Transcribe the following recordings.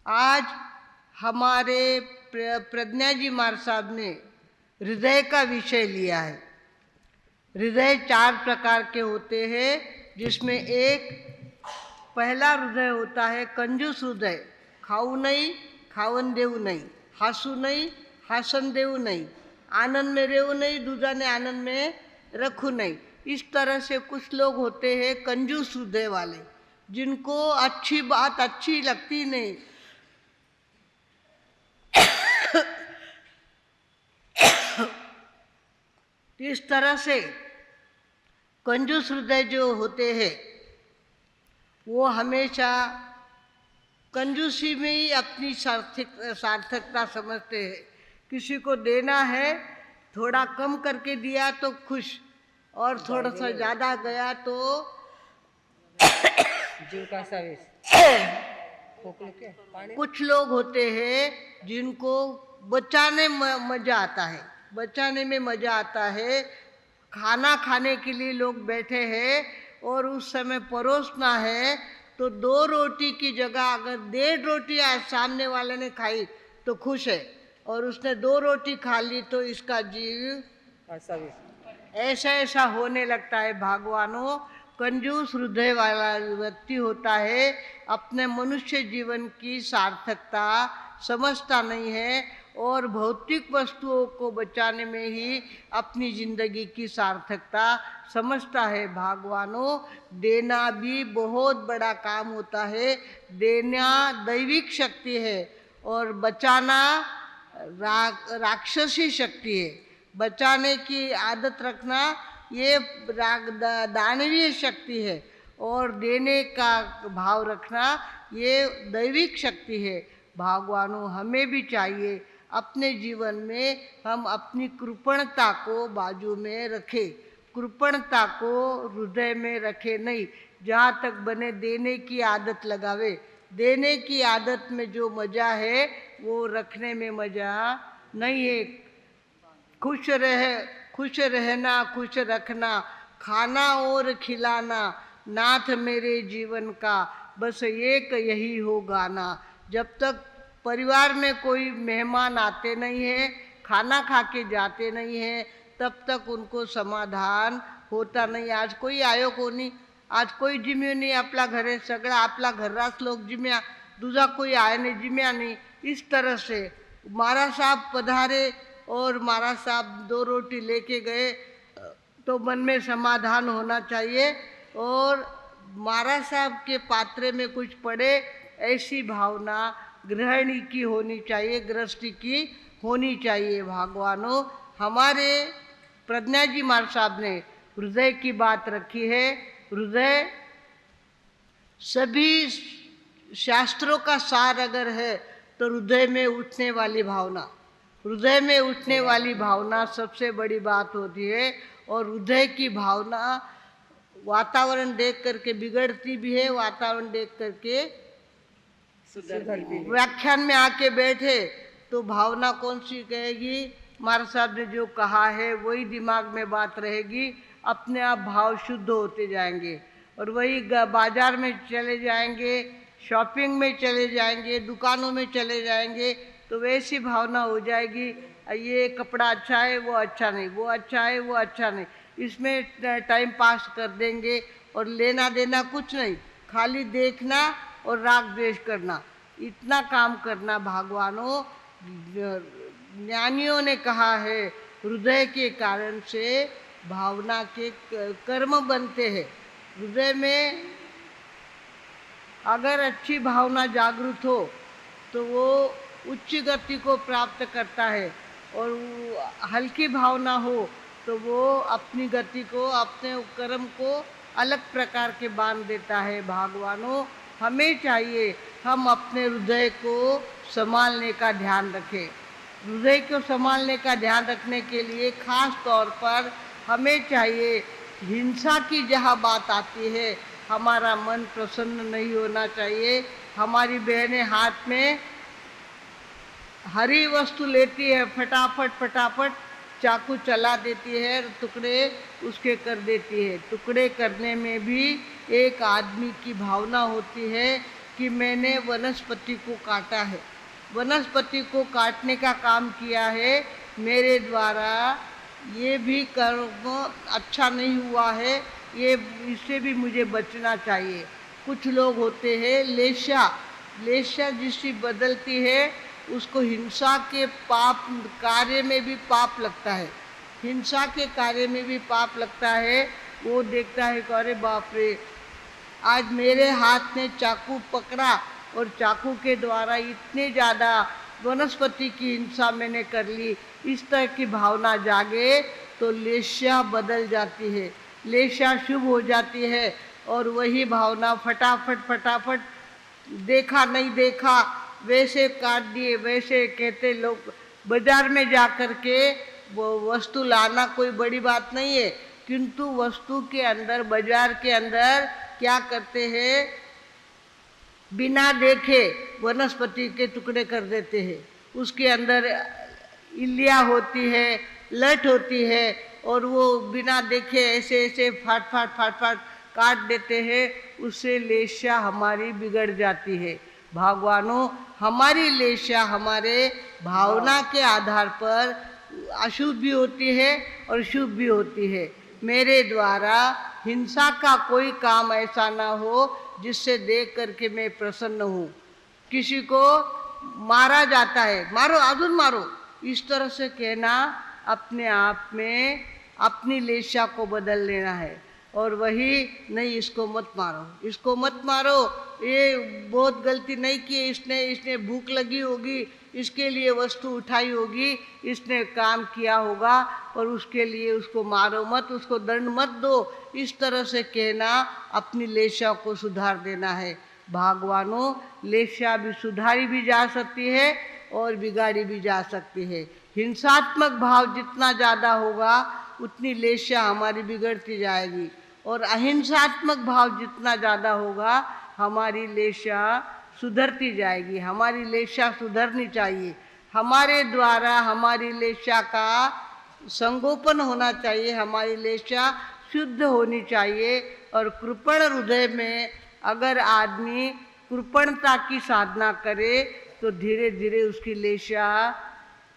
आज हमारे प्रज्ञा जी महाराज साहब ने हृदय का विषय लिया है। हृदय 4 प्रकार के होते हैं, जिसमें एक पहला हृदय होता है कंजूस हृदय। खाऊ नहीं, खावन देऊ नहीं, हासू नहीं, हासन देऊ नहीं, आनंद में रेऊ नहीं, दूजा ने आनंद में रखू नहीं। इस तरह से कुछ लोग होते हैं कंजूस हृदय वाले, जिनको अच्छी बात अच्छी लगती नहीं। इस तरह से कंजूस हृदय जो होते हैं वो हमेशा कंजूसी में ही अपनी सार्थकता समझते हैं। किसी को देना है, थोड़ा कम करके दिया तो खुश, और थोड़ा सा ज़्यादा गया तो जीव का सर्विस। कुछ लोग होते हैं जिनको बचाने में मजा आता है, बचाने में मजा आता है। खाना खाने के लिए लोग बैठे हैं और उस समय परोसना है, तो 2 रोटी की जगह अगर 1.5 रोटी आज सामने वाले ने खाई तो खुश है, और उसने 2 रोटी खा ली तो इसका जीव ऐसा होने लगता है। भगवानों, कंजूस हृदय वाला व्यक्ति होता है, अपने मनुष्य जीवन की सार्थकता समझता नहीं है और भौतिक वस्तुओं को बचाने में ही अपनी जिंदगी की सार्थकता समझता है। भगवानों, देना भी बहुत बड़ा काम होता है। देना दैविक शक्ति है और बचाना राक्षसी शक्ति है। बचाने की आदत रखना ये दानवीय शक्ति है, और देने का भाव रखना ये दैविक शक्ति है। भगवानों, हमें भी चाहिए अपने जीवन में हम अपनी कृपणता को बाजू में रखें, कृपणता को हृदय में रखे नहीं। जहाँ तक बने देने की आदत लगावे। देने की आदत में जो मजा है वो रखने में मजा नहीं है। खुश रहना, खुश रखना, खाना और खिलाना, नाथ मेरे जीवन का बस एक यही हो गाना। जब तक परिवार में कोई मेहमान आते नहीं हैं, खाना खा के जाते नहीं हैं, तब तक उनको समाधान होता नहीं। आज कोई आयो कोणी, आज कोई जिम्यो नहीं, आपला घरे सगळा आपला घरराच लोक जिम्या, दूजा कोई आया नहीं, जिम्या नहीं। इस तरह से महाराज साहब पधारे और महाराज साहब 2 रोटी लेके गए तो मन में समाधान होना चाहिए, और महाराज साहब के पात्रे में कुछ पड़े ऐसी भावना गृहिणी की होनी चाहिए, गृहस्थी की होनी चाहिए। भगवानों, हमारे प्रज्ञा जी महाराज साहब ने हृदय की बात रखी है। हृदय सभी शास्त्रों का सार अगर है तो हृदय में उठने वाली भावना, हृदय में उठने वाली भावना सबसे बड़ी बात होती है। और हृदय की भावना वातावरण देख करके बिगड़ती भी है, वातावरण देख करके व्याख्यान में आके बैठे तो भावना कौन सी कहेगी? महाराज साहब ने जो कहा है वही दिमाग में बात रहेगी, अपने आप भाव शुद्ध होते जाएंगे। और वही बाजार में चले जाएंगे, शॉपिंग में चले जाएंगे, दुकानों में चले जाएंगे तो वैसी भावना हो जाएगी, ये कपड़ा अच्छा है वो अच्छा नहीं, वो अच्छा है वो अच्छा नहीं, इसमें टाइम पास कर देंगे और लेना देना कुछ नहीं, खाली देखना और राग द्वेष करना, इतना काम करना। भगवानों, ज्ञानियों ने कहा है हृदय के कारण से भावना के कर्म बनते हैं। हृदय में अगर अच्छी भावना जागृत हो तो वो उच्च गति को प्राप्त करता है, और हल्की भावना हो तो वो अपनी गति को, अपने कर्म को अलग प्रकार के बांध देता है। भगवानों, हमें चाहिए हम अपने हृदय को संभालने का ध्यान रखें। हृदय को संभालने का ध्यान रखने के लिए खास तौर पर हमें चाहिए, हिंसा की जहाँ बात आती है हमारा मन प्रसन्न नहीं होना चाहिए। हमारी बहनें हाथ में हरी वस्तु लेती है, फटाफट चाकू चला देती है, टुकड़े उसके कर देती है। टुकड़े करने में भी एक आदमी की भावना होती है कि मैंने वनस्पति को काटा है, वनस्पति को काटने का काम किया है मेरे द्वारा, ये भी कर्म अच्छा नहीं हुआ है, ये इससे भी मुझे बचना चाहिए। कुछ लोग होते हैं लेशा, लेशा जिसकी बदलती है उसको हिंसा के पाप कार्य में भी पाप लगता है, हिंसा के कार्य में भी पाप लगता है। वो देखता है कि अरे बाप रे, आज मेरे हाथ ने चाकू पकड़ा और चाकू के द्वारा इतने ज़्यादा वनस्पति की हिंसा मैंने कर ली, इस तरह की भावना जागे तो लेशा बदल जाती है, लेशा शुभ हो जाती है। और वही भावना फटाफट देखा नहीं देखा वैसे काट दिए, वैसे कहते लोग। बाजार में जा कर के वो वस्तु लाना कोई बड़ी बात नहीं है, किंतु वस्तु के अंदर, बाजार के अंदर क्या करते हैं, बिना देखे वनस्पति के टुकड़े कर देते हैं। उसके अंदर इल्लियाँ होती है, लट होती है, और वो बिना देखे ऐसे ऐसे फाट काट देते हैं। उससे लेशा हमारी बिगड़ जाती है। भगवानों, हमारी लेशा हमारे भावना के आधार पर अशुभ भी होती है और शुभ भी होती है। मेरे द्वारा हिंसा का कोई काम ऐसा ना हो जिससे देख करके मैं प्रसन्न हूँ। किसी को मारा जाता है, मारो अजून मारो, इस तरह से कहना अपने आप में अपनी लेशा को बदल लेना है। और वही नहीं, इसको मत मारो, इसको मत मारो, ये बहुत गलती नहीं की, इसने भूख लगी होगी, इसके लिए वस्तु उठाई होगी, इसने काम किया होगा, और उसके लिए उसको मारो मत, उसको दंड मत दो। इस तरह से कहना अपनी लेशा को सुधार देना है। भगवानों, लेशा भी सुधारी भी जा सकती है और बिगाड़ी भी जा सकती है। हिंसात्मक भाव जितना ज़्यादा होगा उतनी लेशा हमारी बिगड़ती जाएगी, और अहिंसात्मक भाव जितना ज़्यादा होगा हमारी लेशा सुधरती जाएगी। हमारी लेशा सुधरनी चाहिए, हमारे द्वारा हमारी लेशा का संगोपन होना चाहिए, हमारी लेशा शुद्ध होनी चाहिए। और कृपण हृदय में अगर आदमी कृपणता की साधना करे तो धीरे धीरे उसकी लेशा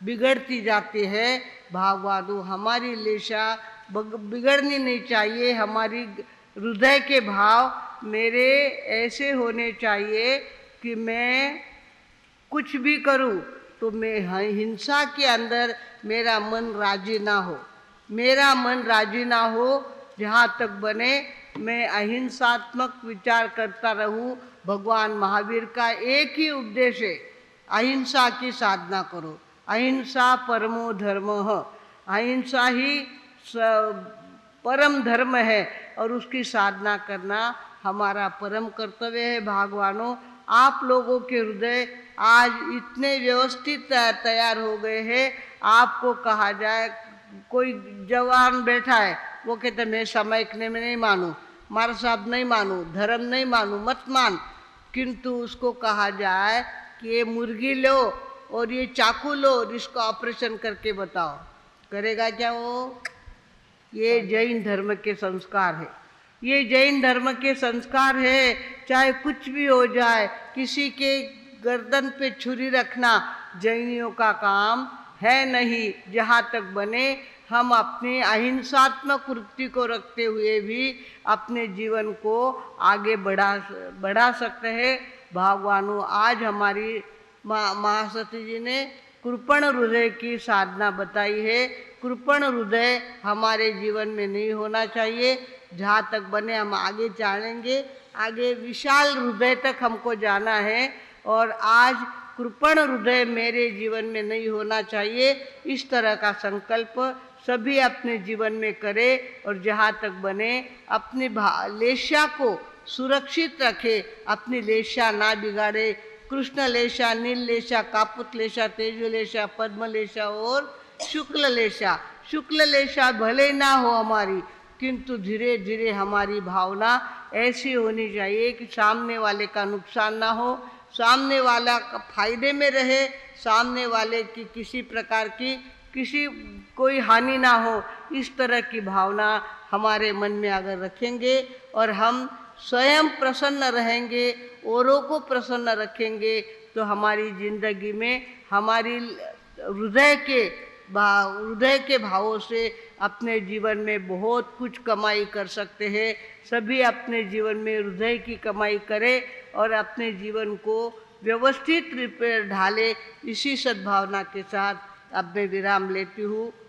बिगड़ती जाती है। भगवान, हमारी लेशा बिगड़नी नहीं चाहिए। हमारी हृदय के भाव मेरे ऐसे होने चाहिए कि मैं कुछ भी करूं तो मैं हिंसा के अंदर मेरा मन राजी ना हो, मेरा मन राजी ना हो। जहाँ तक बने मैं अहिंसात्मक विचार करता रहूं। भगवान महावीर का एक ही उपदेश है, अहिंसा की साधना करो, अहिंसा परमो धर्मः, अहिंसा ही परम धर्म है, और उसकी साधना करना हमारा परम कर्तव्य है। भगवानों, आप लोगों के हृदय आज इतने व्यवस्थित तैयार हो गए हैं। आपको कहा जाए, कोई जवान बैठा है, वो कहते मैं समयने में नहीं मानूं, मारा साहब नहीं मानूं, धर्म नहीं मानूं, मत मान। किंतु उसको कहा जाए कि ये मुर्गी लो और ये चाकू लो और इसको ऑपरेशन करके बताओ, करेगा क्या वो? ये जैन धर्म के संस्कार है, ये जैन धर्म के संस्कार है। चाहे कुछ भी हो जाए, किसी के गर्दन पे छुरी रखना जैनियों का काम है नहीं। जहाँ तक बने हम अपनी अहिंसात्मक वृत्ति को रखते हुए भी अपने जीवन को आगे बढ़ा सकते हैं। भगवानों, आज हमारी महासती जी ने कृपण हृदय की साधना बताई है। कृपण हृदय हमारे जीवन में नहीं होना चाहिए। जहाँ तक बने हम आगे जानेंगे, आगे विशाल हृदय तक हमको जाना है। और आज कृपण हृदय मेरे जीवन में नहीं होना चाहिए, इस तरह का संकल्प सभी अपने जीवन में करें। और जहाँ तक बने अपनी लेशा को सुरक्षित रखे, अपनी लेशा ना बिगाड़े। कृष्ण लेशा, नील लेशा, कापुत लेशा, तेजो लेशा, पद्म लेशा और शुक्ल लेशा। शुक्ल लेशा भले ना हो हमारी, किंतु धीरे धीरे हमारी भावना ऐसी होनी चाहिए कि सामने वाले का नुकसान ना हो, सामने वाला फायदे में रहे, सामने वाले की किसी प्रकार की कोई हानि ना हो। इस तरह की भावना हमारे मन में अगर रखेंगे और हम स्वयं प्रसन्न रहेंगे, औरों को प्रसन्न रखेंगे तो हमारी ज़िंदगी में हमारी हृदय के भावों से अपने जीवन में बहुत कुछ कमाई कर सकते हैं। सभी अपने जीवन में हृदय की कमाई करें और अपने जीवन को व्यवस्थित रूप में ढाले। इसी सद्भावना के साथ अब मैं विराम लेती हूँ।